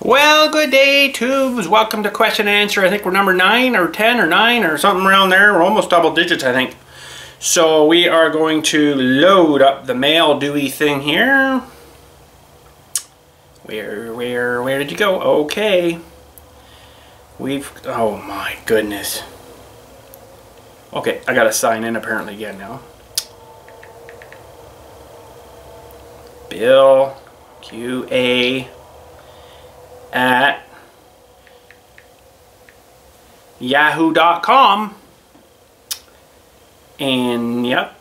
Well, good day, tubes. Welcome to question and answer. I think we're number 9 or 10 or 9 or something around there. We're almost double digits, I think. So we are going to load up the mail Dewey thing here. Where did you go? Okay. Oh my goodness. Okay, I gotta sign in apparently again now. BILLQA at yahoo.com, and yep,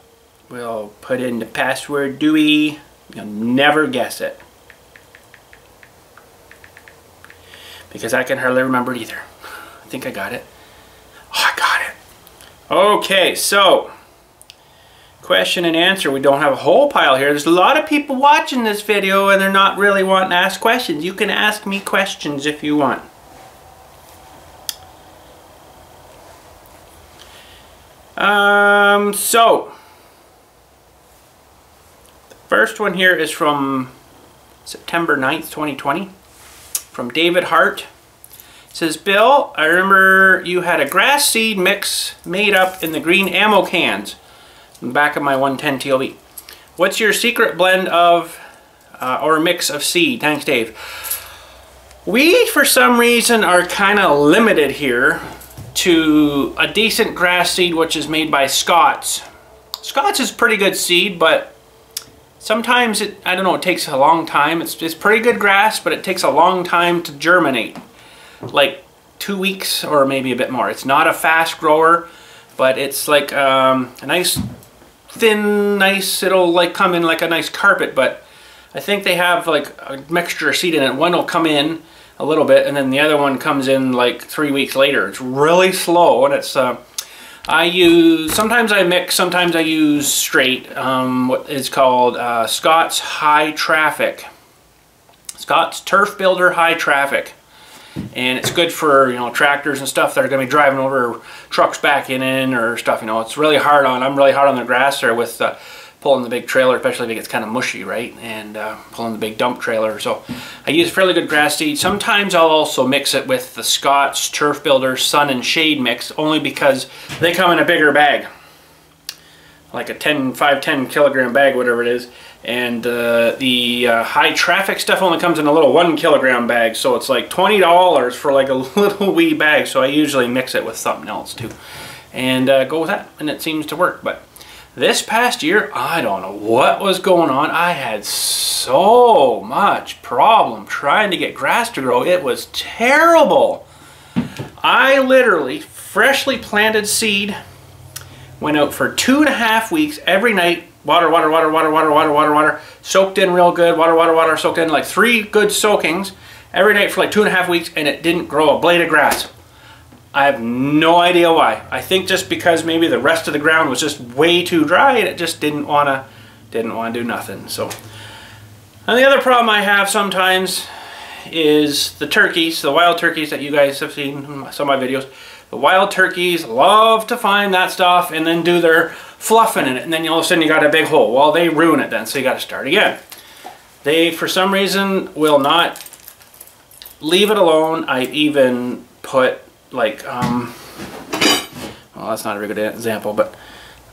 we'll put in the password Dewey. You'll never guess it, because I can hardly remember it either. I think I got it. Oh, I got it. Okay, so question and answer. We don't have a whole pile here. There's a lot of people watching this video and they're not really wanting to ask questions. You can ask me questions if you want. So the first one here is from September 9th, 2020, from David Hart. It says, Bill, I remember you had a grass seed mix made up in the green ammo cans in the back of my 110 TLB. What's your secret blend of or mix of seed? Thanks, Dave. We, for some reason, are kind of limited here to a decent grass seed, which is made by Scott's. Scott's is pretty good seed, but sometimes I don't know, it takes a long time. It's pretty good grass, but it takes a long time to germinate. Like 2 weeks or maybe a bit more. It's not a fast grower, but it's like a nice thin, it'll like come in like a nice carpet, but I think they have like a mixture of seed in it. One will come in a little bit and then the other one comes in like 3 weeks later. It's really slow, and it's sometimes I mix, sometimes I use straight what is called Scott's High Traffic. Scott's Turf Builder High Traffic. And it's good for, you know, tractors and stuff that are going to be driving over, trucks backing in or stuff, you know. It's really hard on, I'm really hard on the grass there with pulling the big trailer, especially if it gets kind of mushy, right? And pulling the big dump trailer. So I use fairly good grass seed. Sometimes I'll also mix it with the Scott's Turf Builder Sun and Shade mix, only because they come in a bigger bag. Like a 10 kilogram bag, whatever it is. And the high traffic stuff only comes in a little 1 kilogram bag, so it's like $20 for like a little wee bag. So I usually mix it with something else too, and go with that, and it seems to work. But this past year, I don't know what was going on. I had so much problem trying to get grass to grow. It was terrible. I literally freshly planted seed, went out for 2.5 weeks every night. Water, soaked in real good, water, soaked in, like 3 good soakings every night for like 2.5 weeks, and it didn't grow a blade of grass. I have no idea why. I think just because maybe the rest of the ground was just way too dry and it just didn't want to do nothing. So, and the other problem I have sometimes is the turkeys, the wild turkeys that you guys have seen in some of my videos. The wild turkeys love to find that stuff and then do their fluffing in it, and then all of a sudden you got a big hole. Well, they ruin it then, so you got to start again. They, for some reason, will not leave it alone. I even put like, well, that's not a very good example, but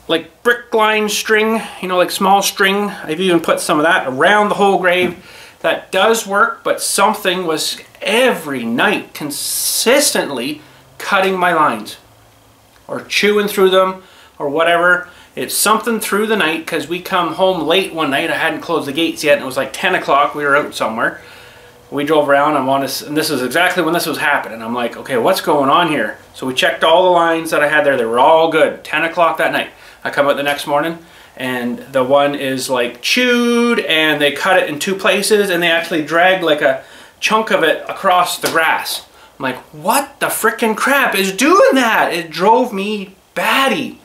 like brick line string, you know, like small string. I've even put some of that around the whole grave. That does work, but something was every night consistently cutting my lines or chewing through them or whatever. It's something through the night, because we come home late one night. I hadn't closed the gates yet, and it was like 10 o'clock. We were out somewhere. We drove around, and this is exactly when this was happening. I'm like, okay, what's going on here? So we checked all the lines that I had there. They were all good. 10 o'clock that night. I come out the next morning, and the one is like chewed, and they cut it in 2 places, and they actually dragged like a chunk of it across the grass. I'm like, what the frickin' crap is doing that? It drove me batty.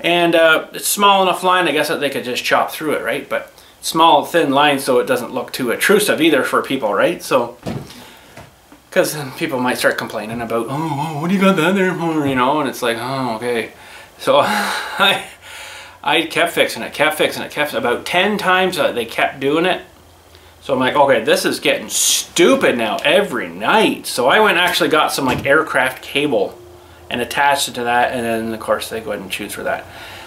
And it's small enough line, I guess, that they could just chop through it, right? But small, thin line, so it doesn't look too intrusive either for people, right? So, because then people might start complaining about, oh, what do you got that there for? You know, and it's like, oh, okay. So I kept fixing it, about 10 times they kept doing it. So I'm like, okay, this is getting stupid now every night. So I went and actually got some like aircraft cable and attached it to that, and then of course they go ahead and choose for that.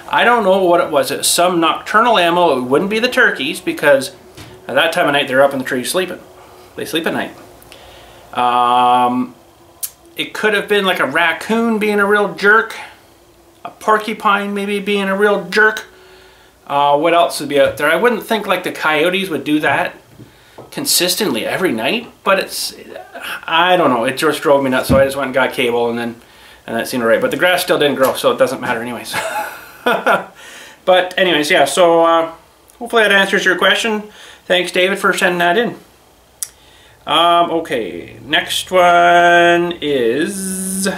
I don't know what it was. It was some nocturnal ammo. It wouldn't be the turkeys, because at that time of night they're up in the trees sleeping. They sleep at night. It could have been like a raccoon being a real jerk, a porcupine maybe being a real jerk. What else would be out there? I wouldn't think like the coyotes would do that consistently every night, but it's, I don't know, it just drove me nuts. So I just went and got cable, and that seemed alright. But the grass still didn't grow, so it doesn't matter anyways. But anyways, yeah, so hopefully that answers your question. Thanks, David, for sending that in. Okay, next one is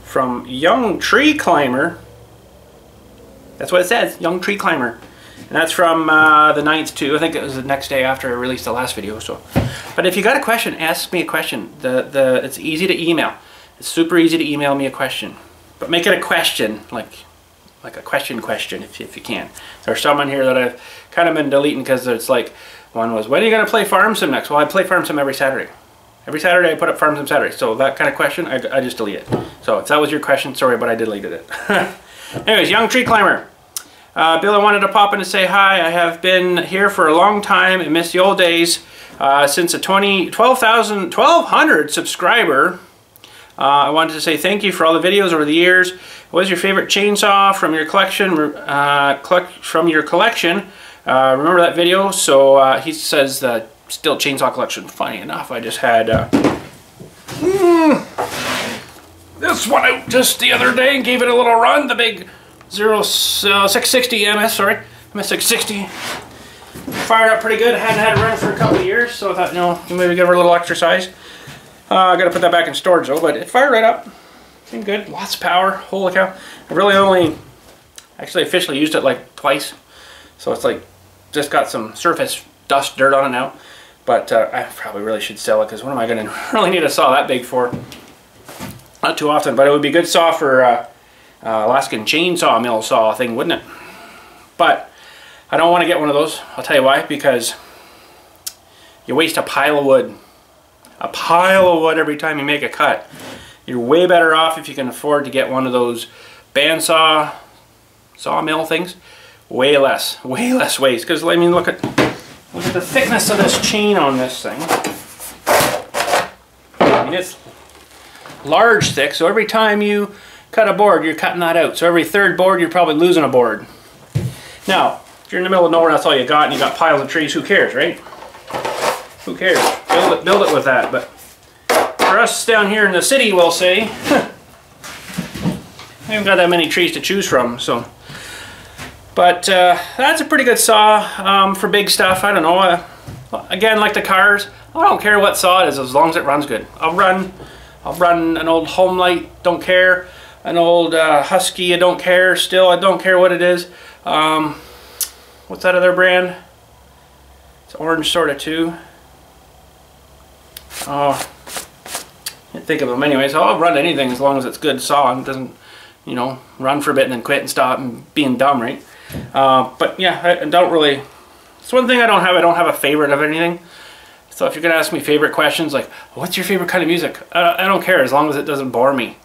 from Young Tree Climber. That's what it says, Young Tree Climber. And that's from the 9th too. I think it was the next day after I released the last video. So, but if you got a question, ask me a question. It's easy to email. It's super easy to email me a question. But make it a question, like a question if you can. There's someone here that I've kind of been deleting because it's like, one was, when are you going to play Farm Sim next? Well, I play Farm Sim every Saturday. Every Saturday I put up Farm Sim Saturday. So that kind of question, I just delete it. So if that was your question, sorry, but I deleted it. Anyways, Young Tree Climber. Bill, I wanted to pop in to say hi. I have been here for a long time and missed the old days. Since a 1,200 subscriber. I wanted to say thank you for all the videos over the years. What was your favorite chainsaw from your collection? Remember that video? So he says the Still chainsaw collection. Funny enough, I just had this one out just the other day and gave it a little run. The big 660 MS, sorry, MS660. Fired up pretty good. I hadn't had it run for a couple of years, so I thought, you know, maybe give her a little exercise. I gotta put that back in storage though, but it fired right up. Been good, lots of power. Holy cow! I really only actually officially used it like twice, so it's like just got some surface dust, dirt on it now. But I probably really should sell it, because what am I gonna really need a saw that big for? Not too often, but it would be a good saw for Alaskan chainsaw mill saw thing, wouldn't it? But I don't want to get one of those. I'll tell you why. Because you waste a pile of wood. A pile of wood every time you make a cut. You're way better off if you can afford to get one of those bandsaw sawmill things. Way less waste. Because I mean, look at the thickness of this chain on this thing. I mean, it's large thick, so every time you cut a board, you're cutting that out. So every third board, you're probably losing a board. Now, if you're in the middle of nowhere, that's all you got, and you got piles of trees, who cares, right? Who cares? Build it with that. But for us down here in the city, we'll say, we haven't got that many trees to choose from, so. But that's a pretty good saw for big stuff. I don't know. Again, like the cars, I don't care what saw it is as long as it runs good. I'll run an old Home Light, don't care. An old Husky, I don't care. Still, I don't care what it is. What's that other brand? It's orange sort of too. Oh, can't think of them. Anyways, I'll run anything as long as it's good saw and doesn't, you know, run for a bit and then quit and stop and being dumb, right? But yeah, I don't really. It's one thing I don't have. I don't have a favorite of anything. So if you're gonna ask me favorite questions like, what's your favorite kind of music? I don't care as long as it doesn't bore me.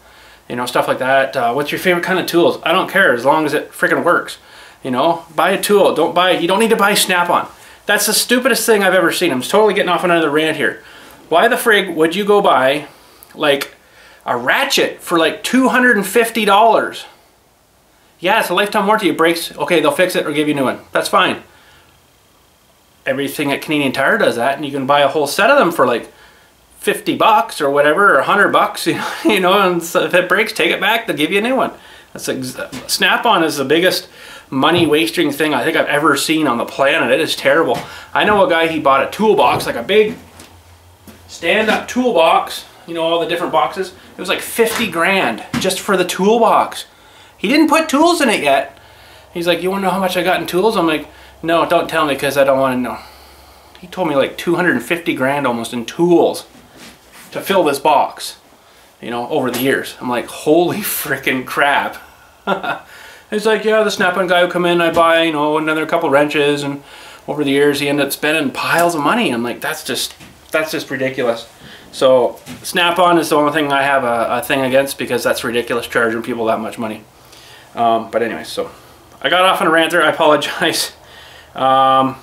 You know, stuff like that. What's your favorite kind of tools? I don't care as long as it freaking works. You know, buy a tool. You don't need to buy Snap-on. That's the stupidest thing I've ever seen. I'm totally getting off on another rant here. Why the frig would you go buy like a ratchet for like $250? Yeah, it's a lifetime warranty. It breaks. Okay, they'll fix it or give you a new one. That's fine. Everything at Canadian Tire does that, and you can buy a whole set of them for like 50 bucks or whatever, or 100 bucks, you know, and so if it breaks, take it back, they'll give you a new one. Snap-on is the biggest money wasting thing I think I've ever seen on the planet. It is terrible. I know a guy, he bought a toolbox, like a big stand-up toolbox, you know, all the different boxes. It was like 50 grand just for the toolbox. He didn't put tools in it yet. He's like, you want to know how much I got in tools? I'm like, no, don't tell me, because I don't want to know. He told me like 250 grand almost in tools to fill this box, you know, over the years. I'm like, holy freaking crap. He's like, yeah, the Snap-on guy will come in, I buy, you know, another couple wrenches and over the years he ended up spending piles of money. I'm like, that's just ridiculous. So Snap-on is the only thing I have a thing against, because that's ridiculous, charging people that much money. But anyway, so I got off on a rant there. I apologize. But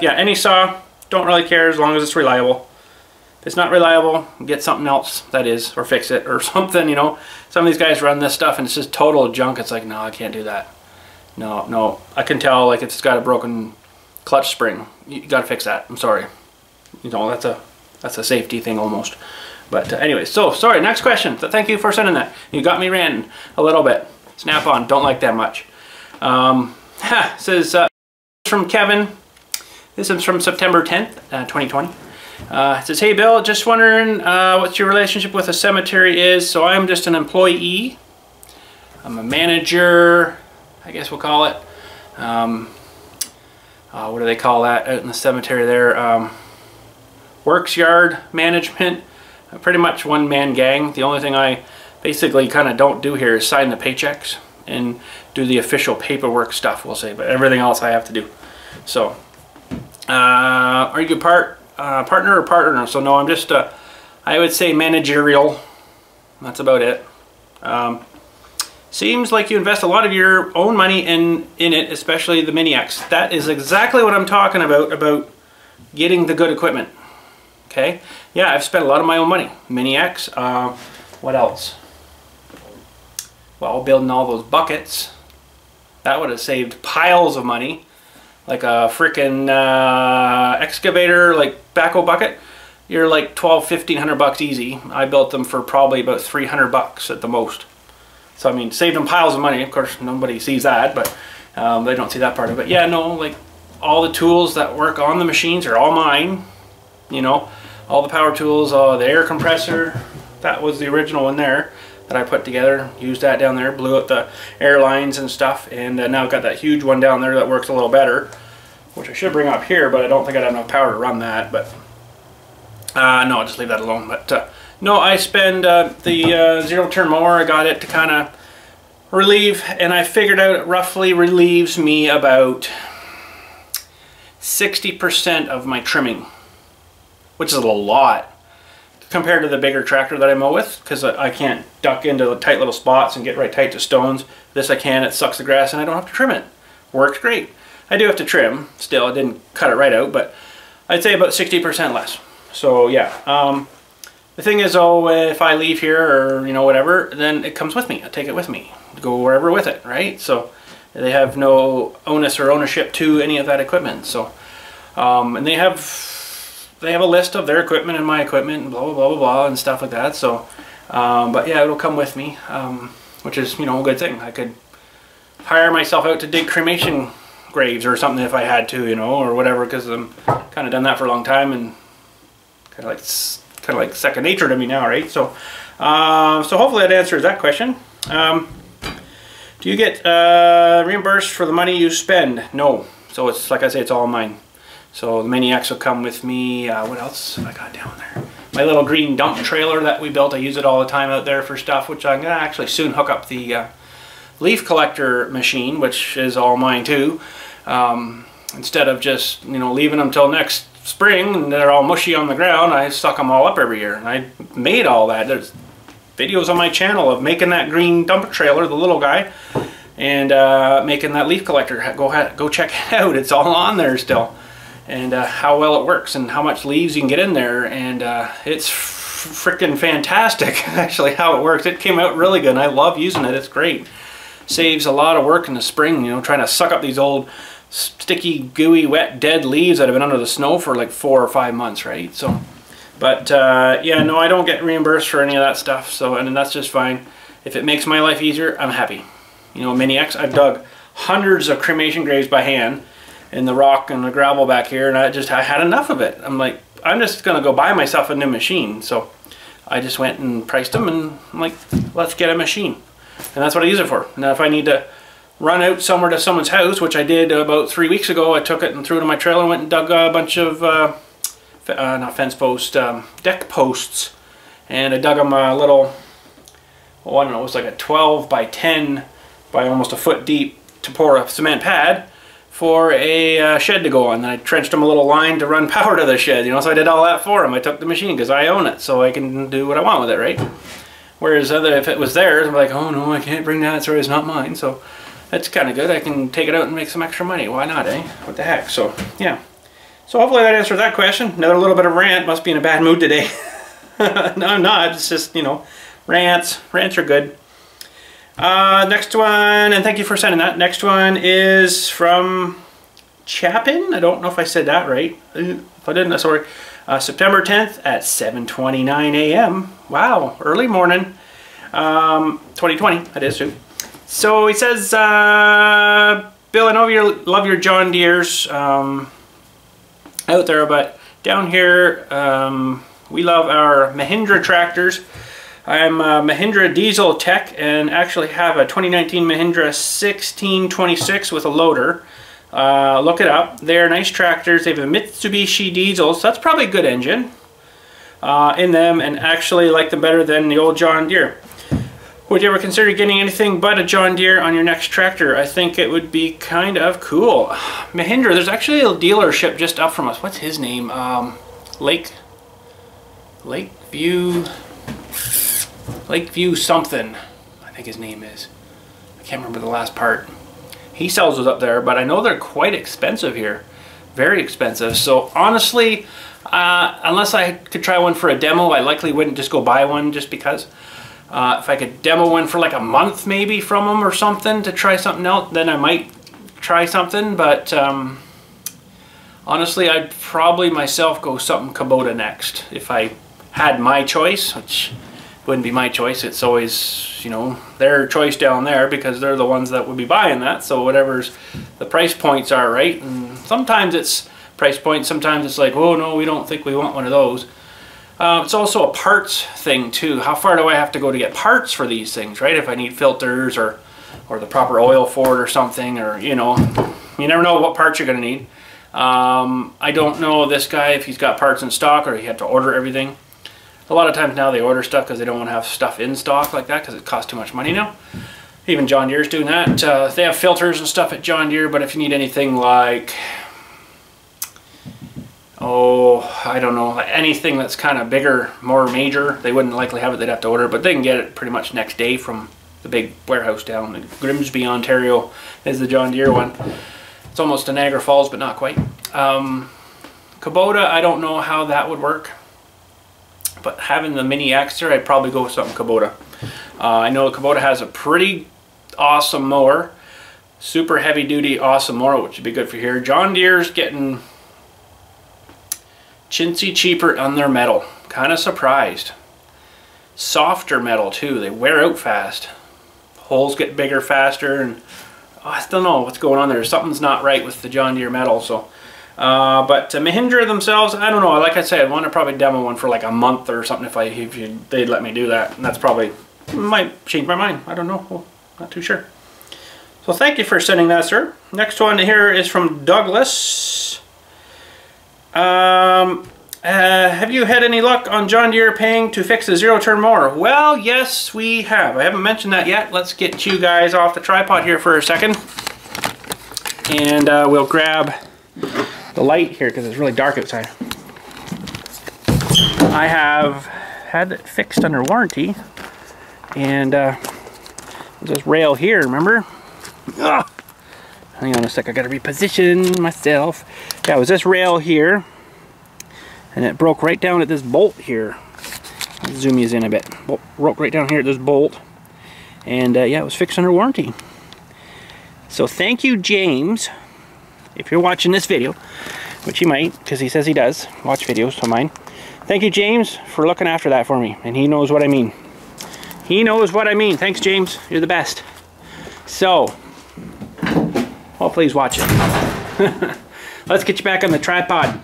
yeah, any saw, don't really care as long as it's reliable. If it's not reliable, get something else that is, or fix it or something, you know. Some of these guys run this stuff and it's just total junk. It's like, no, I can't do that. No, I can tell, like, it's got a broken clutch spring. You gotta fix that. I'm sorry. You know, that's a safety thing almost. But anyway, so sorry, next question. Thank you for sending that. You got me ranting a little bit. Snap-on, don't like that much. Says from Kevin. This is from September 10th, 2020. It says, hey Bill, just wondering what your relationship with a cemetery is. So I'm just an employee. I'm a manager, I guess we'll call it. What do they call that out in the cemetery there? Works yard management. Pretty much one-man gang. The only thing I basically kind of don't do here is sign the paychecks and do the official paperwork stuff, we'll say. But everything else I have to do. So, are you a partner or partner? So no, I'm just I would say managerial. That's about it. Seems like you invest a lot of your own money in it, especially the Mini X. That is exactly what I'm talking about getting the good equipment. Okay, yeah, I've spent a lot of my own money. Mini X. What else? Well, building all those buckets. That would have saved piles of money. Like a freaking excavator, like backhoe bucket, you're like $1,200–1,500 easy. I built them for probably about $300 at the most. So I mean, saved them piles of money. Of course, nobody sees that, but they don't see that part of it. Yeah, no, like all the tools that work on the machines are all mine. You know, all the power tools, the air compressor, that was the original one there that I put together. Used that down there, blew out the air lines and stuff, and now I've got that huge one down there that works a little better, which I should bring up here, but I don't think I'd have enough power to run that. But no, I'll just leave that alone. But no, I spend the zero-turn mower. I got it to kind of relieve, and I figured out it roughly relieves me about 60% of my trimming, which is a lot compared to the bigger tractor that I mow with, because I can't duck into the tight little spots and get right tight to stones. This I can. It sucks the grass and I don't have to trim it. Works great. I do have to trim still. I didn't cut it right out, but I'd say about 60% less. So yeah, the thing is, if I leave here or, you know, whatever, then it comes with me. I take it with me, go wherever with it, right? So they have no onus or ownership to any of that equipment. So and they have a list of their equipment and my equipment and blah blah blah blah blah and stuff like that. So but yeah, it'll come with me, which is, you know, a good thing. I could hire myself out to dig cremation graves or something if I had to, you know, or whatever, because I'm kind of done that for a long time and kind of like second nature to me now, right? So so hopefully that answers that question. Do you get reimbursed for the money you spend? No. So it's like I say, it's all mine. So the Mini X will come with me. What else have I got down there? My little green dump trailer that we built. I use it all the time out there for stuff, which I'm going to actually soon hook up the leaf collector machine, which is all mine too. Instead of just, you know, leaving them till next spring and they're all mushy on the ground, I suck them all up every year. And I made all that. There's videos on my channel of making that green dump trailer, the little guy, and making that leaf collector. Go check it out. It's all on there still. And how well it works and how much leaves you can get in there, and it's freaking fantastic actually how it works. It came out really good and I love using it. It's great. Saves a lot of work in the spring, you know, trying to suck up these old sticky, gooey, wet, dead leaves that have been under the snow for like 4 or 5 months, right? So, but yeah, no, I don't get reimbursed for any of that stuff, so, and that's just fine. If it makes my life easier, I'm happy. You know, Mini X, I've dug hundreds of cremation graves by hand in the rock and the gravel back here, and I had enough of it. I'm like, I'm just gonna go buy myself a new machine. So I just went and priced them, and I'm like, let's get a machine. And that's what I use it for. Now if I need to run out somewhere to someone's house, which I did about 3 weeks ago, I took it and threw it in my trailer and went and dug a bunch of, not fence posts, deck posts. And I dug them a little, well, I don't know, it was like a 12 by 10 by almost a foot deep to pour a cement pad. for a shed to go on. I trenched him a little line to run power to the shed, you know, so I did all that for him. I took the machine because I own it, so I can do what I want with it, right? Whereas if it was theirs, I'm like, oh no, I can't bring that, sorry, it's not mine. So that's kind of good. I can take it out and make some extra money. Why not, eh? What the heck? So yeah. So hopefully that answers that question. Another little bit of rant. Must be in a bad mood today. No, I'm not. It's just, you know, rants. Rants are good. Next one, and thank you for sending that. Next one is from Chapin. I don't know if I said that right. If I didn't, sorry. September 10th at 7:29 a.m. Wow, early morning. 2020, that is too. So he says, Bill, I know you love your John Deeres out there, but down here we love our Mahindra tractors. I'm a Mahindra diesel tech and actually have a 2019 Mahindra 1626 with a loader. Look it up. They're nice tractors. They have a Mitsubishi diesel, so that's probably a good engine in them, and actually like them better than the old John Deere. Would you ever consider getting anything but a John Deere on your next tractor? I think it would be kind of cool. Mahindra, there's actually a dealership just up from us. What's his name? Lakeview something, I think his name is. I can't remember the last part. He sells those up there, but I know they're quite expensive here. Very expensive. So honestly, unless I could try one for a demo, I likely wouldn't just go buy one just because. If I could demo one for like a month maybe from them or something to try something else, then I might try something. But honestly, I'd probably myself go something Kubota next if I had my choice, which wouldn't be my choice. It's always, you know, their choice down there because they're the ones that would be buying that. So whatever's the price points are, right? And sometimes it's price point, sometimes it's like, oh no, we don't think we want one of those. It's also a parts thing too. How far do I have to go to get parts for these things, right? If I need filters or the proper oil for it or something, or, you know, you never know what parts you're going to need. I don't know this guy if he's got parts in stock or he had to order everything. A lot of times now they order stuff because they don't want to have stuff in stock like that because it costs too much money now. Even John Deere's doing that. They have filters and stuff at John Deere, but if you need anything like, oh, I don't know, anything that's kind of bigger, more major, they wouldn't likely have it. They'd have to order, but they can get it pretty much next day from the big warehouse down in Grimsby, Ontario is the John Deere one. It's almost to Niagara Falls, but not quite. Kubota, I don't know how that would work. But having the Mini Xter, I'd probably go with something Kubota. I know Kubota has a pretty awesome mower. Super heavy duty awesome mower, which would be good for here. John Deere's getting chintzy cheaper on their metal. Kind of surprised. Softer metal too. They wear out fast. Holes get bigger faster, and I still don't know what's going on there. Something's not right with the John Deere metal. So. But Mahindra themselves, I don't know. Like I said, I'd want to probably demo one for like a month or something if they'd let me do that. And that's probably, might change my mind. I don't know. Well, not too sure. So thank you for sending that, sir. Next one here is from Douglas. Have you had any luck on John Deere paying to fix a zero-turn mower? Well, yes, we have. I haven't mentioned that yet. Let's get you guys off the tripod here for a second. And we'll grab the light here because it's really dark outside. I have had it fixed under warranty, and this rail here, remember? Ugh. Hang on a sec, I gotta reposition myself. Yeah, it was this rail here, and it broke right down at this bolt here. I'll zoom you in a bit. Broke right down here at this bolt, and yeah, it was fixed under warranty. So thank you, James. If you're watching this video, which he might, because he says he does watch videos of mine. Thank you, James, for looking after that for me. And he knows what I mean. He knows what I mean. Thanks, James. You're the best. So, hopefully he's watching. Let's get you back on the tripod.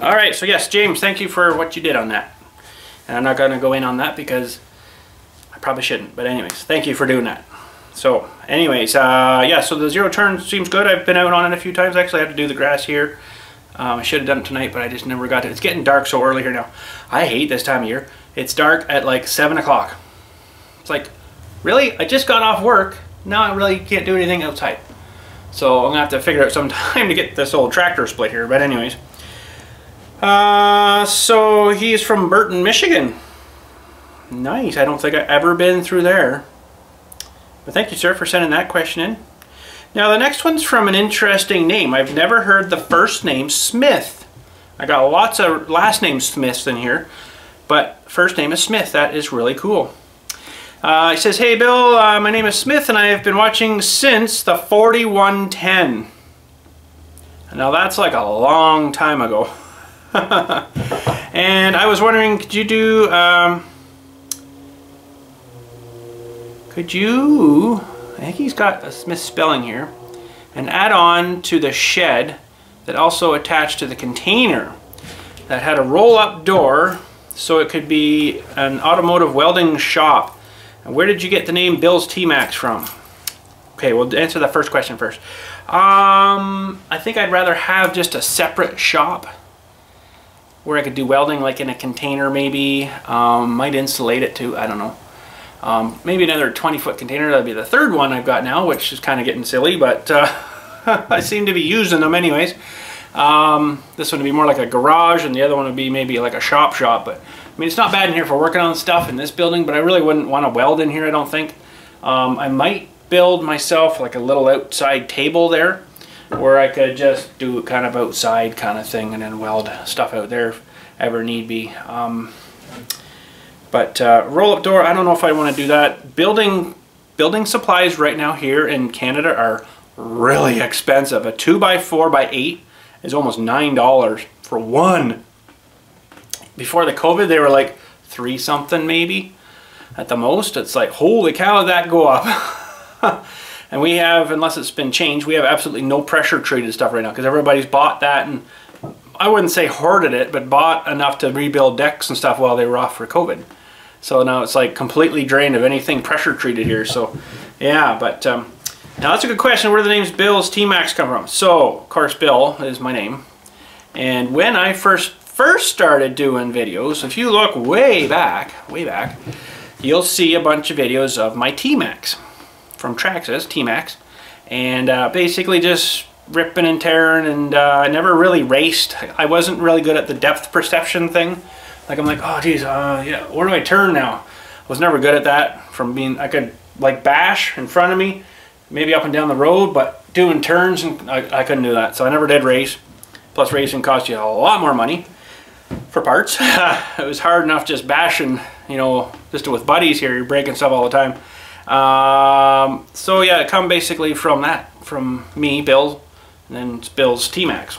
Alright, so yes, James, thank you for what you did on that. And I'm not going to go in on that because I probably shouldn't. But anyways, thank you for doing that. So, anyways, yeah, so the zero turn seems good. I've been out on it a few times. Actually, I had to do the grass here. I should have done it tonight, but I just never got to it. It's getting dark so early here now. I hate this time of year. It's dark at like 7 o'clock. It's like, really? I just got off work. Now I really can't do anything outside. So I'm gonna have to figure out some time to get this old tractor split here, but anyways. So he's from Burton, Michigan. Nice, I don't think I've ever been through there. But thank you, sir, for sending that question in. Now the next one's from an interesting name. I've never heard the first name Smith. I got lots of last name Smiths in here, but first name is Smith. That is really cool. He says, hey Bill, my name is Smith and I have been watching since the 4110. Now that's like a long time ago. And I was wondering, could you I think he's got a misspelling here, an add-on to the shed that also attached to the container that had a roll-up door so it could be an automotive welding shop. And where did you get the name BILLSTMAXX from? Okay, we'll answer the first question first. I think I'd rather have just a separate shop where I could do welding, like in a container maybe. Might insulate it too, I don't know. Maybe another 20-foot container. That'd be the third one I've got now, which is kind of getting silly, but I seem to be using them anyways. This one would be more like a garage, and the other one would be maybe like a shop. But I mean, it's not bad in here for working on stuff in this building, but I really wouldn't want to weld in here, I don't think. I might build myself like a little outside table there where I could just do it kind of outside kind of thing and then weld stuff out there if ever need be. But roll-up door, I don't know if I want to do that. Building supplies right now here in Canada are really expensive. A 2x4x8 is almost $9 for one. Before the COVID, they were like 3 something maybe at the most. It's like, holy cow, did that go up? And we have, unless it's been changed, we have absolutely no pressure treated stuff right now because everybody's bought that, and I wouldn't say hoarded it, but bought enough to rebuild decks and stuff while they were off for COVID. So now it's like completely drained of anything pressure treated here. So yeah, but now that's a good question. Where do the names BILLSTMAXX come from? So of course Bill is my name, and when I first started doing videos, if you look way back, you'll see a bunch of videos of my T-Max from Traxxas, T-Max, and basically just ripping and tearing, and I never really raced. I wasn't really good at the depth perception thing. Like I'm like, oh geez, yeah, where do I turn now? I was never good at that. From being, I could like bash in front of me, maybe up and down the road, but doing turns, and I couldn't do that. So I never did race. Plus racing costs you a lot more money for parts. It was hard enough just bashing, you know, just with buddies here, you're breaking stuff all the time. So yeah, it come basically from that, from me, Bill, and then it's BILLSTMAXX.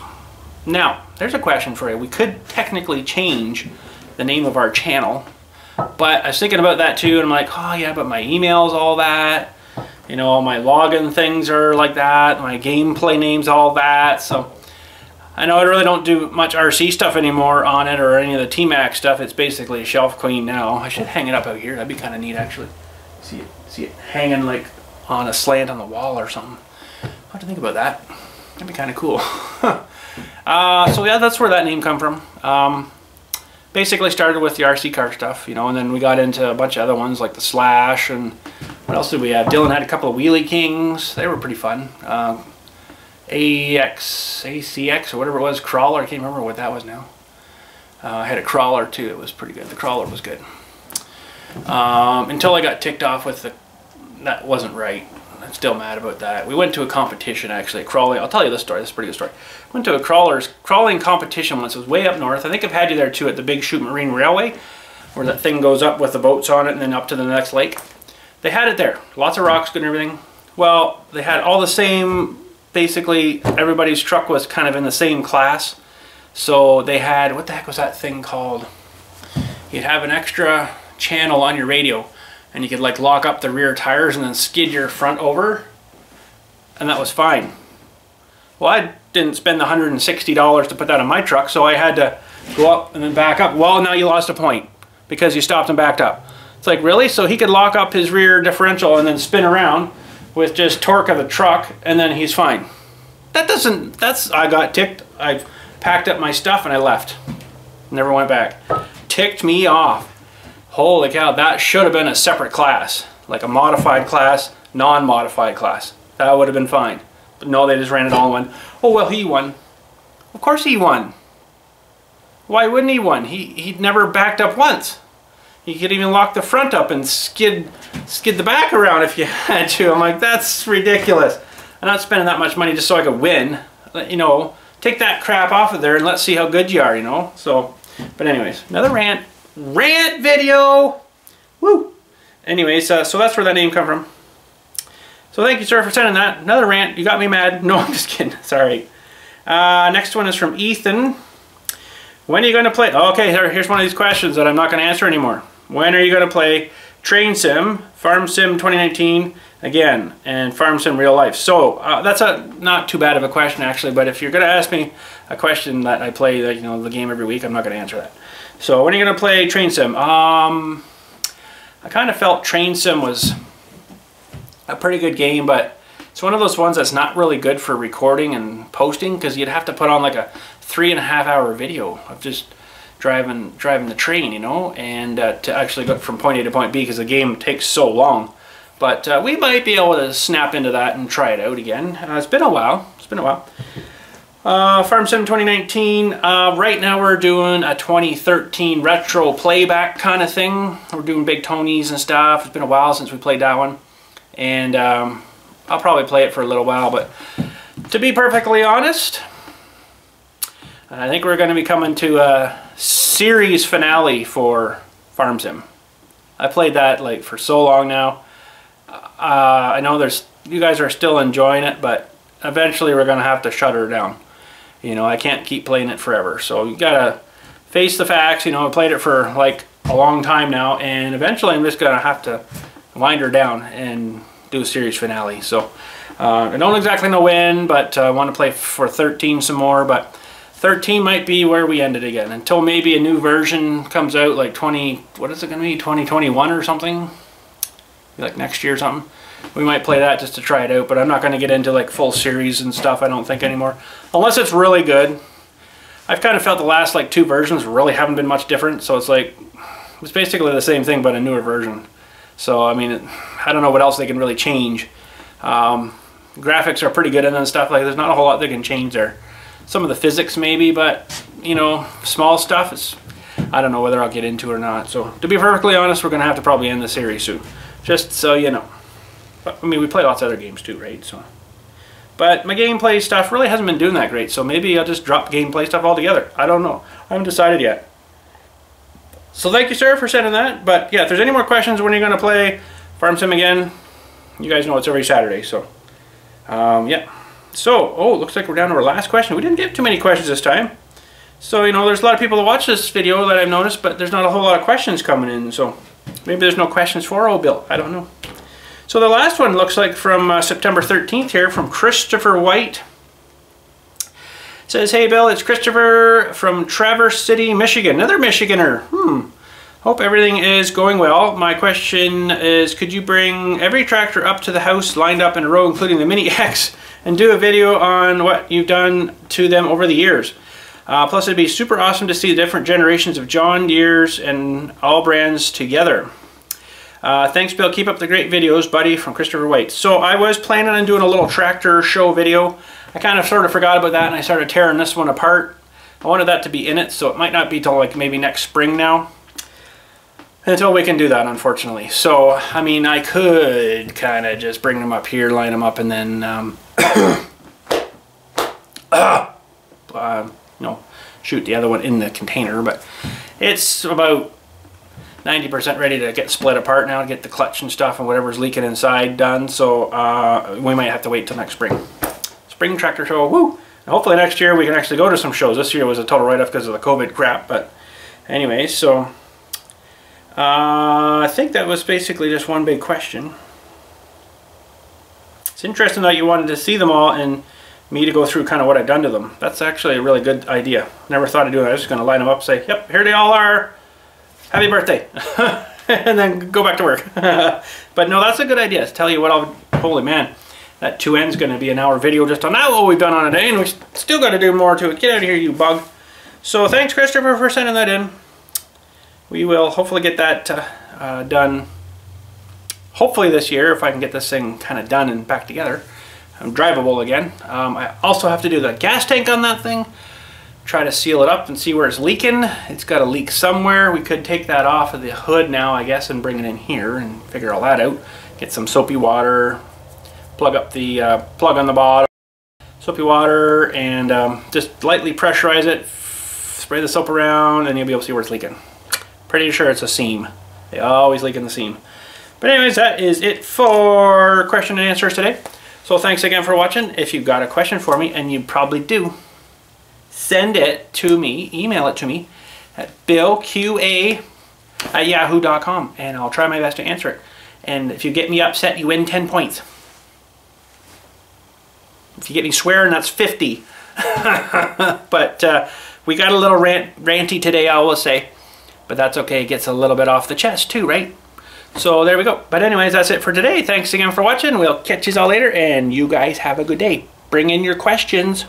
Now, there's a question for you. We could technically change the name of our channel, but I was thinking about that too, and I'm like, oh yeah, but my email's all that, you know, my login things are like that, my gameplay name's all that. So I know I really don't do much RC stuff anymore on it, or any of the T-Max stuff. It's basically shelf clean now. I should hang it up out here. That'd be kind of neat actually. See it hanging like on a slant on the wall or something. I'll have to think about that. That'd be kind of cool. So yeah, that's where that name come from. Basically started with the RC car stuff, you know, and then we got into a bunch of other ones like the Slash, and what else did we have? Dylan had a couple of Wheelie Kings. They were pretty fun. ACX or whatever it was, Crawler. I can't remember what that was now. I had a Crawler too. It was pretty good. The Crawler was good. Until I got ticked off with the, that wasn't right. I'm still mad about that. We went to a competition actually, crawling. I'll tell you this story. This is a pretty good story. Went to a crawling competition once. It was way up north. I think I've had you there too, at the Big Chute Marine Railway, where that thing goes up with the boats on it and then up to the next lake. They had it there. Lots of rocks, good and everything. Well, they had all the same, basically everybody's truck was kind of in the same class. So they had, what the heck was that thing called? You'd have an extra channel on your radio, and you could like lock up the rear tires and then skid your front over, and that was fine. Well, I didn't spend the $160 to put that on my truck, so I had to go up and then back up. Well, now you lost a point because you stopped and backed up. It's like, really? So he could lock up his rear differential and then spin around with just torque of the truck, and then he's fine. That doesn't, that's, I got ticked. I packed up my stuff and I left. Never went back. Ticked me off. Holy cow, that should have been a separate class, like a modified class, non-modified class. That would have been fine. But no, they just ran it all in one. Oh, well, he won. Of course he won. Why wouldn't he won? He'd never backed up once. He could even lock the front up and skid the back around if you had to. I'm like, that's ridiculous. I'm not spending that much money just so I could win. You know, take that crap off of there and let's see how good you are, you know. So, but anyways, another rant video. Woo. Anyways, so that's where that name come from. So thank you, sir, for sending that. Another rant. You got me mad. No, I'm just kidding. Sorry. Next one is from Ethan. When are you going to play? Okay, here's one of these questions that I'm not going to answer anymore. When are you going to play Train Sim, Farm Sim 2019 again, and Farm Sim Real Life? So that's not too bad of a question actually. But if you're going to ask me a question that I play, you know, the game every week, I'm not going to answer that. So when are you going to play Train Sim? I kind of felt Train Sim was a pretty good game, but it's one of those ones that's not really good for recording and posting, because you'd have to put on like a 3.5 hour video of just driving the train, you know, and to actually go from point A to point B, because the game takes so long. But we might be able to snap into that and try it out again. It's been a while. It's been a while. Farm Sim 2019. Right now we're doing a 2013 retro playback kind of thing. We're doing Big Tony's and stuff. It's been a while since we played that one, and I'll probably play it for a little while. But to be perfectly honest, I think we're going to be coming to a series finale for Farm Sim. I played that like for so long now. I know you guys are still enjoying it, but eventually we're going to have to shut her down. You know, I can't keep playing it forever. So you got to face the facts. You know, I played it for like a long time now, and eventually I'm just going to have to wind her down and do a series finale. So I don't exactly know when, but I want to play for 13 some more, but 13 might be where we ended again, until maybe a new version comes out, like what is it going to be, 2021 or something? Like next year or something. We might play that just to try it out, but I'm not going to get into like full series and stuff, I don't think, anymore. Unless it's really good. I've kind of felt the last like 2 versions really haven't been much different, so it's basically the same thing but a newer version. So I mean, I don't know what else they can really change. Graphics are pretty good in it and stuff, like there's not a whole lot they can change there. Some of the physics maybe, but you know, small stuff is, I don't know whether I'll get into it or not. So to be perfectly honest, we're gonna have to probably end the series soon, just so you know. But I mean, we play lots of other games too, right? So, but my gameplay stuff really hasn't been doing that great, so maybe I'll just drop gameplay stuff altogether. I don't know. I haven't decided yet. So thank you, sir, for sending that. But yeah, if there's any more questions when you're gonna play Farm Sim again, you guys know it's every Saturday. So yeah. So, oh, looks like we're down to our last question. We didn't get too many questions this time. So, you know, there's a lot of people that watch this video that I've noticed, but there's not a whole lot of questions coming in. So, maybe there's no questions for old Bill. I don't know. So, the last one looks like from September 13th here, from Christopher White. It says, hey, Bill, it's Christopher from Traverse City, Michigan. Another Michiganer. Hope everything is going well. My question is, could you bring every tractor up to the house lined up in a row, including the Mini X, and do a video on what you've done to them over the years? Plus, it'd be super awesome to see the different generations of John Deere's and all brands together. Thanks, Bill. Keep up the great videos, buddy, from Christopher White. So I was planning on doing a little tractor show video. I kind of sort of forgot about that, and I started tearing this one apart. I wanted that to be in it, so it might not be till like maybe next spring now, until we can do that, unfortunately. So, I mean, I could kind of just bring them up here, line them up, and then, you know, shoot the other one in the container. But it's about 90% ready to get split apart now, to get the clutch and stuff and whatever's leaking inside done. So, we might have to wait till next spring. Spring tractor show, woo! And hopefully next year we can actually go to some shows. This year was a total write-off because of the COVID crap, but anyway, so I think that was basically just one big question. It's interesting that you wanted to see them all and me to go through kind of what I've done to them. That's actually a really good idea. Never thought of doing that. I was just going to line them up and say, yep, here they all are. Happy birthday. And then go back to work. But no, that's a good idea. To tell you what, holy man, that 2N's going to be an hour video just on that, what we've done on a day, and we still got to do more to it. Get out of here, you bug. So thanks, Christopher, for sending that in. We will hopefully get that done, hopefully this year, if I can get this thing kind of done and back together. drivable again. I also have to do the gas tank on that thing, try to seal it up and see where it's leaking. It's got a leak somewhere. We could take that off of the hood now, I guess, and bring it in here and figure all that out. Get some soapy water, plug up the plug on the bottom, soapy water, and just lightly pressurize it, spray the soap around, and you'll be able to see where it's leaking. Pretty sure it's a seam. They always leak in the seam. But anyways, that is it for question and answers today. So thanks again for watching. If you've got a question for me, and you probably do, send it to me, email it to me at billqa@yahoo.com, and I'll try my best to answer it. And if you get me upset, you win 10 points. If you get me swearing, that's 50. But we got a little ranty today, I will say. But that's okay, it gets a little bit off the chest too, right? So there we go. But anyways, that's it for today. Thanks again for watching. We'll catch you all later, and you guys have a good day. Bring in your questions.